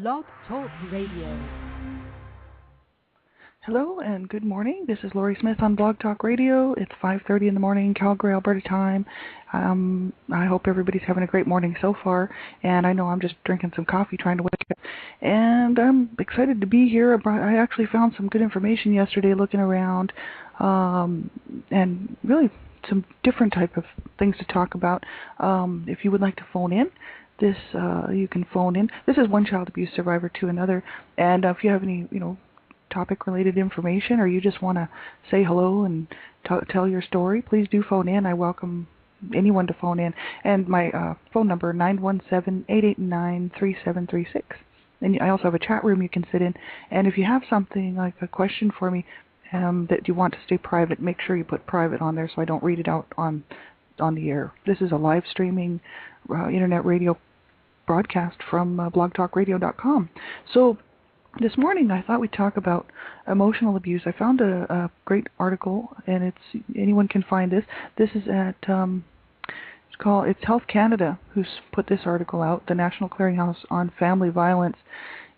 Blog Talk Radio. Hello and good morning. This is Lori Smith on Blog Talk Radio. It's 5:30 in the morning, Calgary, Alberta time. I hope everybody's having a great morning so far. And I know I'm just drinking some coffee, trying to wake up. And I'm excited to be here. I actually found some good information yesterday looking around, and really some different type of things to talk about. If you would like to phone in, you can phone in. This is one child abuse survivor to another. And if you have any, topic-related information, or you just want to say hello and tell your story, please do phone in. I welcome anyone to phone in. And my phone number, 917-889-3736. And I also have a chat room you can sit in. And if you have something like a question for me that you want to stay private, make sure you put private on there so I don't read it out on the air. This is a live streaming internet radio broadcast from blogtalkradio.com. So this morning, I thought we'd talk about emotional abuse. I found a great article, and anyone can find this. This is at it's Health Canada who's put this article out. The National Clearinghouse on Family Violence.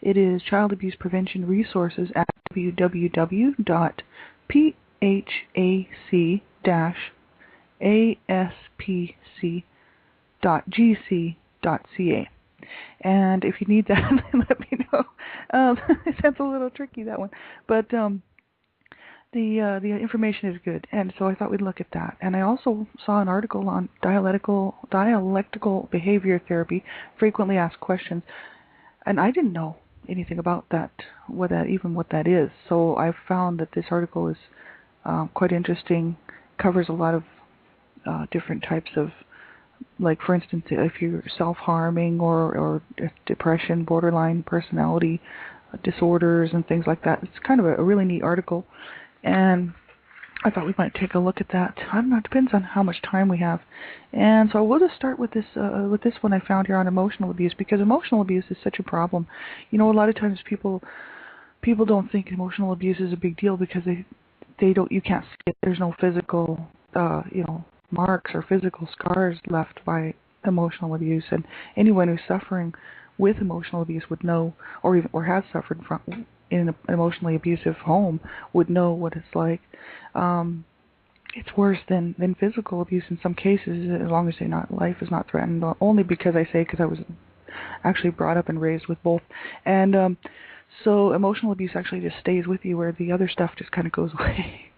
It is Child Abuse Prevention Resources at www.phac-aspc.gc.ca. And if you need that, let me know. That's a little tricky, that one. But the information is good, and so I thought we'd look at that. And I also saw an article on dialectical behavior therapy, frequently asked questions, and I didn't know anything about that, what that is. So I found that this article is quite interesting, covers a lot of different types of, like, for instance, if you're self-harming or depression, borderline personality disorders and things like that. It's kind of a really neat article, and I thought we might take a look at that. I don't know, it depends on how much time we have. And so we'll just start with this one I found here on emotional abuse, because emotional abuse is such a problem. A lot of times people don't think emotional abuse is a big deal because they don't, you can't see it. There's no physical, marks or physical scars left by emotional abuse, and anyone who's suffering with emotional abuse would know, or has suffered from in an emotionally abusive home, would know what it's like. It's worse than physical abuse in some cases, as long as life is not threatened. Only because I was actually brought up and raised with both, and so emotional abuse actually just stays with you, where the other stuff just kind of goes away.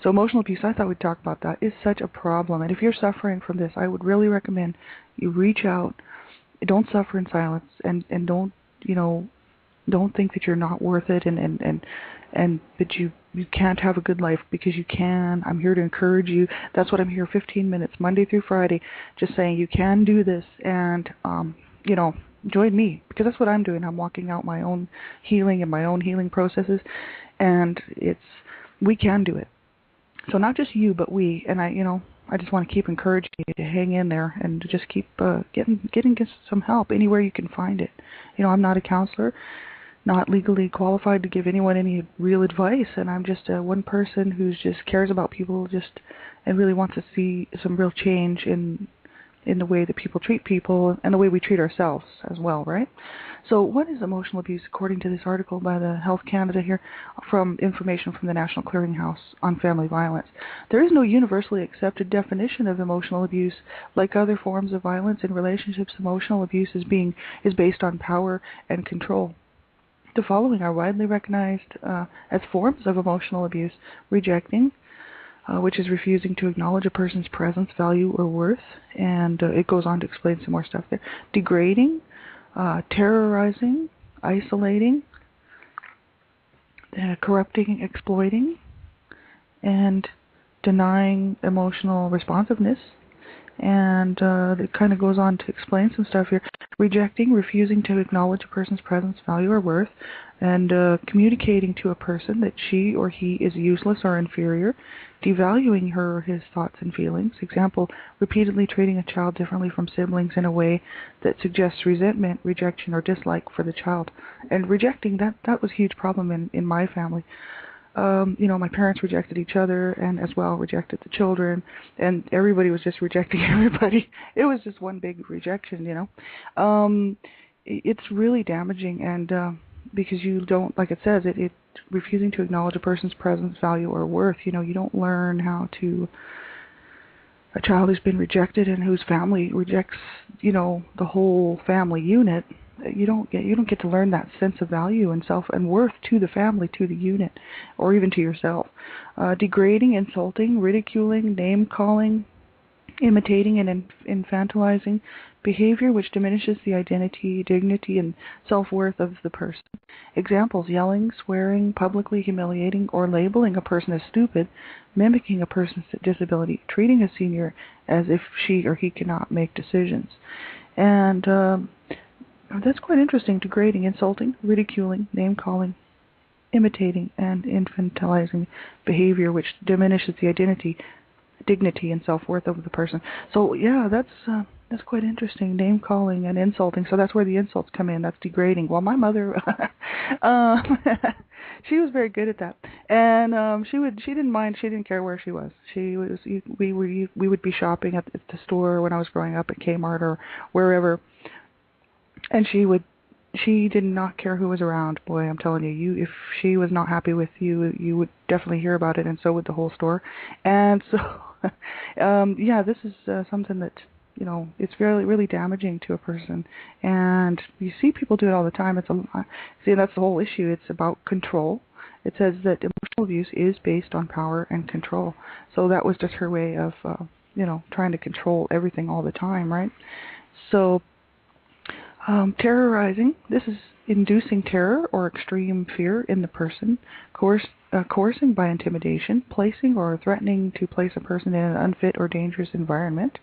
So emotional abuse, I thought we'd talk about that, is such a problem. And if you're suffering from this, I would really recommend you reach out. Don't suffer in silence, and don't think that you're not worth it, and that you can't have a good life, because you can. I'm here to encourage you. That's what I'm here, 15 minutes, Monday through Friday, just saying you can do this, and join me, because that's what I'm doing. I'm walking out my own healing and my own healing processes, and we can do it. So not just you, but we. And I just want to keep encouraging you to hang in there and to just keep getting some help anywhere you can find it. I'm not a counselor, not legally qualified to give anyone any real advice, and I'm just one person who just cares about people and really wants to see some real change in the way that people treat people and the way we treat ourselves as well, right? So what is emotional abuse, according to this article by the Health Canada here, from information from the National Clearinghouse on Family Violence? There is no universally accepted definition of emotional abuse. Like other forms of violence in relationships, emotional abuse is based on power and control. The following are widely recognized as forms of emotional abuse: rejecting, which is refusing to acknowledge a person's presence, value, or worth, and it goes on to explain some more stuff there. Degrading, terrorizing, isolating, corrupting, exploiting, and denying emotional responsiveness. And it kind of goes on to explain some stuff here. Rejecting, refusing to acknowledge a person's presence, value, or worth, and communicating to a person that she or he is useless or inferior, devaluing her or his thoughts and feelings. Example, repeatedly treating a child differently from siblings in a way that suggests resentment, rejection, or dislike for the child. And rejecting, that was a huge problem in my family. My parents rejected each other, and as well rejected the children, and everybody was just rejecting everybody. It was just one big rejection, it's really damaging, and because you don't, like it says, it refusing to acknowledge a person's presence, value, or worth. You know, you don't learn how to. A child who's been rejected and whose family rejects, you know, the whole family unit. You don't get to learn that sense of value and self and worth to the family, to the unit, or even to yourself. Degrading, insulting, ridiculing, name calling, imitating and infantilizing behavior which diminishes the identity, dignity, and self-worth of the person. Examples: yelling, swearing, publicly humiliating or labeling a person as stupid, mimicking a person's disability, treating a senior as if she or he cannot make decisions. And that's quite interesting. Degrading, insulting, ridiculing, name-calling, imitating, and infantilizing behavior which diminishes the identity, dignity, and self-worth of the person. So yeah, that's quite interesting. Name calling and insulting. So that's where the insults come in. That's degrading. Well, my mother, she was very good at that, and she didn't mind. She didn't care where she was. We would be shopping at the store when I was growing up, at Kmart or wherever, and she did not care who was around. Boy, I'm telling you, if she was not happy with you, you would definitely hear about it, and so would the whole store. And so, yeah, this is something that, you know, it's really damaging to a person. And you see people do it all the time. See, that's the whole issue. It's about control. It says that emotional abuse is based on power and control. So that was just her way of, you know, trying to control everything all the time, right? So, terrorizing, this is inducing terror or extreme fear in the person, coercing by intimidation, placing or threatening to place a person in an unfit or dangerous environment.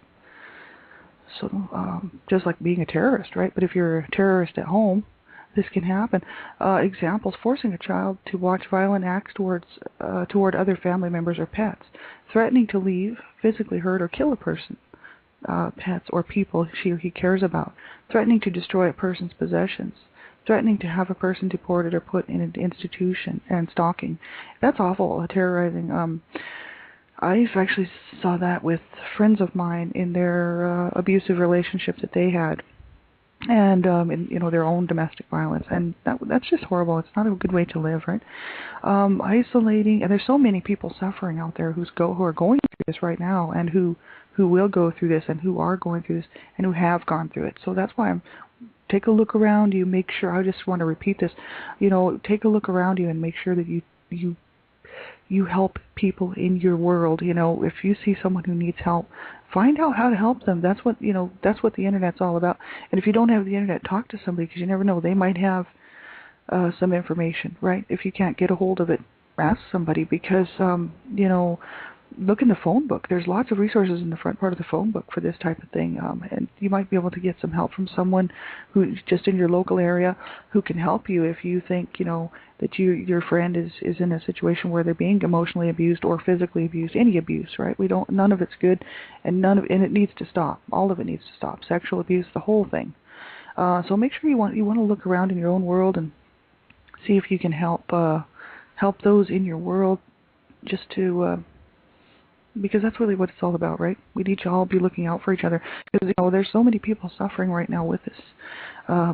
So, just like being a terrorist, right? But if you're a terrorist at home, this can happen. Examples: forcing a child to watch violent acts toward other family members or pets, threatening to leave, physically hurt, or kill a person, pets, or people she or he cares about, threatening to destroy a person's possessions, threatening to have a person deported or put in an institution, and stalking. That's awful, terrorizing. I actually saw that with friends of mine in their abusive relationship that they had, and in, you know, their own domestic violence, and that's just horrible. It's not a good way to live, right? Isolating, and there's so many people suffering out there who are going through this right now, and who will go through this, and who are going through this, and who have gone through it. So that's why take a look around you. Make sure. I just want to repeat this. You know, take a look around you and make sure that you help people in your world. You know, if you see someone who needs help, find out how to help them. That's what, you know, that's what the internet's all about. And if you don't have the internet, talk to somebody, because you never know, they might have some information, right? If you can't get a hold of it, ask somebody, because you know, look in the phone book. There's lots of resources in the front part of the phone book for this type of thing, and you might be able to get some help from someone who's just in your local area who can help you if you think, you know, that your friend is in a situation where they're being emotionally abused or physically abused. Any abuse, right? None of it's good, and it needs to stop. All of it needs to stop. Sexual abuse, the whole thing. So make sure you want to look around in your own world and see if you can help those in your world, just to because that's really what it's all about, right? We need to all be looking out for each other, because, you know, there's so many people suffering right now with this,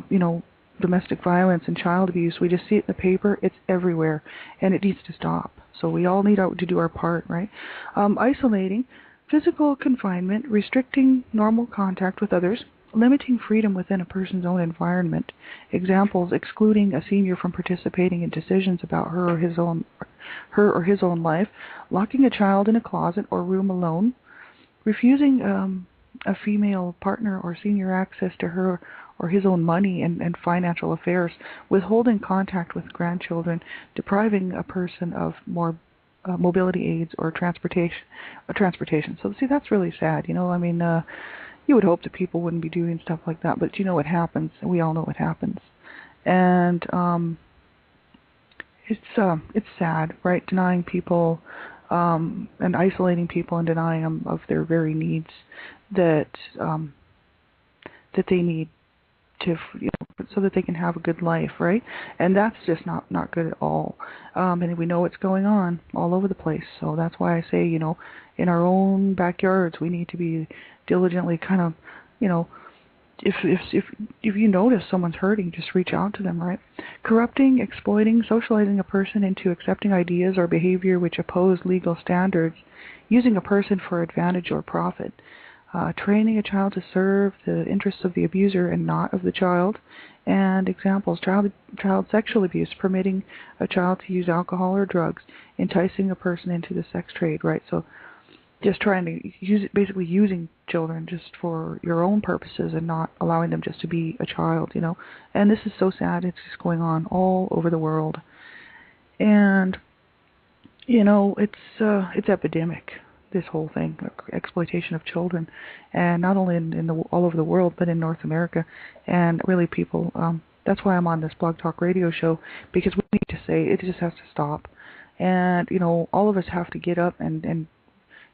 you know, domestic violence and child abuse. We just see it in the paper. It's everywhere, and it needs to stop. So we all need to do our part, right? Isolating, physical confinement, restricting normal contact with others, limiting freedom within a person's own environment. Examples: excluding a senior from participating in decisions about her or his own life, locking a child in a closet or room alone, refusing a female partner or senior access to her or his own money and financial affairs, withholding contact with grandchildren, depriving a person of more mobility aids or transportation. So see, that's really sad. You know, I mean, you would hope that people wouldn't be doing stuff like that, but you know what happens. We all know what happens, and it's sad, right? Denying people and isolating people and denying them of their very needs that they need to, you know, so that they can have a good life, right? And that's just not good at all. And we know what's going on all over the place. So that's why I say, you know, in our own backyards, we need to be diligently kind of, you know, if you notice someone's hurting, just reach out to them, right? Corrupting, exploiting, socializing a person into accepting ideas or behavior which oppose legal standards, using a person for advantage or profit, training a child to serve the interests of the abuser and not of the child, and examples: child sexual abuse, permitting a child to use alcohol or drugs, enticing a person into the sex trade, right? So just trying to use it, basically using children just for your own purposes and not allowing them just to be a child, you know. And this is so sad. It's just going on all over the world. And, you know, it's epidemic, this whole thing, exploitation of children, and not only in all over the world, but in North America. And really, people, that's why I'm on this Blog Talk Radio show, because we need to say it just has to stop. And, you know, all of us have to get up and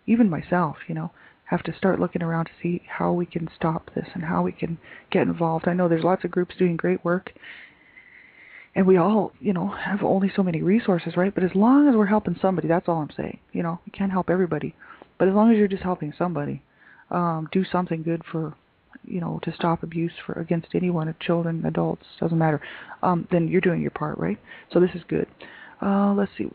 even myself, you know, have to start looking around to see how we can stop this and how we can get involved. I know there's lots of groups doing great work, and we all, you know, have only so many resources, right? But as long as we're helping somebody, that's all I'm saying. You know, you can't help everybody, but as long as you're just helping somebody, do something good for, you know, to stop abuse against anyone, children, adults, doesn't matter, then you're doing your part, right? So this is good. Let's see.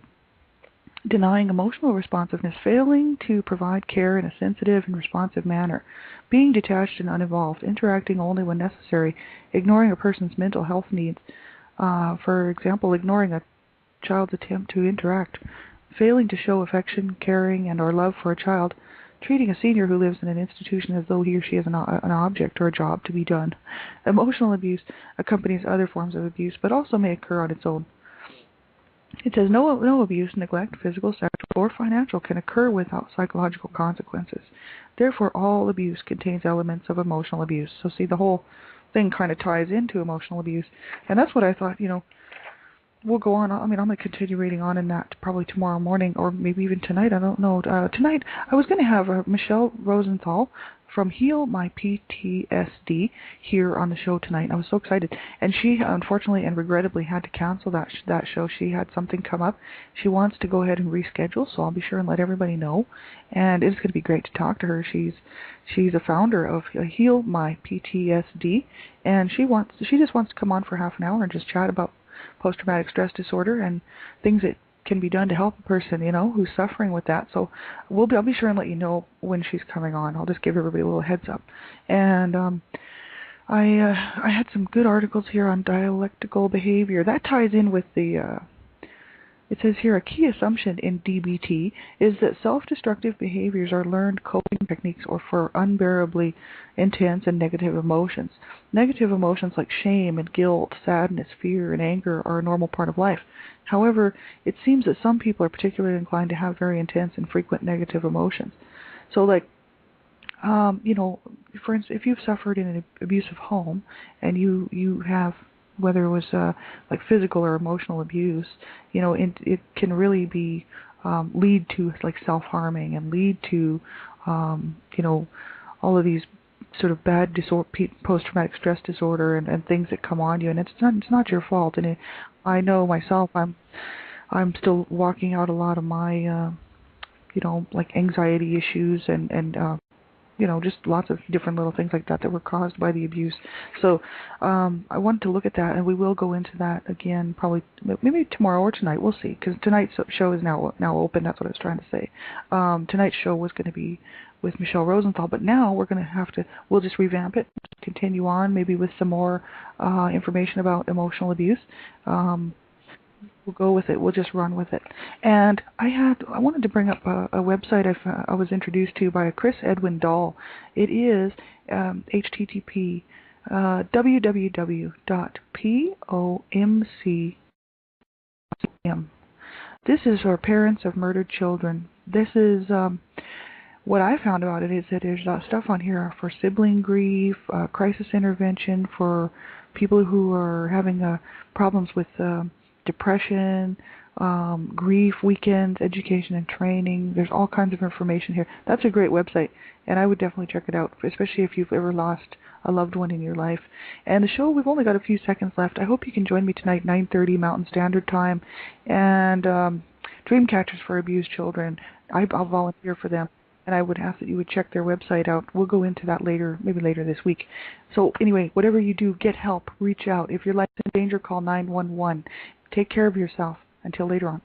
Denying emotional responsiveness, failing to provide care in a sensitive and responsive manner, being detached and uninvolved, interacting only when necessary, ignoring a person's mental health needs, for example, ignoring a child's attempt to interact, failing to show affection, caring, and or love for a child, treating a senior who lives in an institution as though he or she is an object or a job to be done. Emotional abuse accompanies other forms of abuse, but also may occur on its own. It says no abuse, neglect, physical, sexual, or financial can occur without psychological consequences. Therefore, all abuse contains elements of emotional abuse. So see, the whole thing kind of ties into emotional abuse. And that's what I thought, you know, we'll go on. I mean, I'm going to continue reading on in that probably tomorrow morning or maybe even tonight. I don't know. Tonight, I was going to have Michelle Rosenthal from Heal My PTSD here on the show tonight. I was so excited. And she, unfortunately and regrettably, had to cancel that show. She had something come up. She wants to go ahead and reschedule, so I'll be sure and let everybody know. And it's going to be great to talk to her. She's a founder of Heal My PTSD, and she just wants to come on for half an hour and just chat about post-traumatic stress disorder and things that can be done to help a person, you know, who's suffering with that. So I'll be sure and let you know when she's coming on. I'll just give everybody a little heads up. And I had some good articles here on dialectical behavior. That ties in with the it says here, a key assumption in DBT is that self-destructive behaviors are learned coping techniques or for unbearably intense and negative emotions. Negative emotions like shame and guilt, sadness, fear, and anger are a normal part of life. However, it seems that some people are particularly inclined to have very intense and frequent negative emotions. So, like, you know, for instance, if you've suffered in an abusive home and you have, whether it was like physical or emotional abuse, you know, it can really be lead to like self-harming and lead to, you know, all of these sort of bad post-traumatic stress disorder and things that come on you, and it's not your fault. And I know myself, I'm still walking out a lot of my, you know, like anxiety issues and you know, just lots of different little things like that were caused by the abuse. So I wanted to look at that, and we will go into that again probably maybe tomorrow or tonight. We'll see, because tonight's show is now open. That's what I was trying to say. Tonight's show was going to be with Michelle Rosenthal, but now we'll just revamp it, continue on maybe with some more information about emotional abuse. We'll go with it. We'll just run with it. And I wanted to bring up a website I was introduced to by Chris Edwin Dahl. It is http www.pomc.com. This is for parents of murdered children. This is what I found about it is that there's stuff on here for sibling grief, crisis intervention for people who are having problems with depression, grief, weekends, education and training. There's all kinds of information here. That's a great website, and I would definitely check it out, especially if you've ever lost a loved one in your life. And the show, we've only got a few seconds left. I hope you can join me tonight, 9:30 Mountain Standard Time, and Dream Catchers for Abused Children. I'll volunteer for them. and I would ask that you would check their website out. We'll go into that later, maybe later this week. So anyway, whatever you do, get help, reach out. If your life's in danger, call 911. Take care of yourself. Until later on.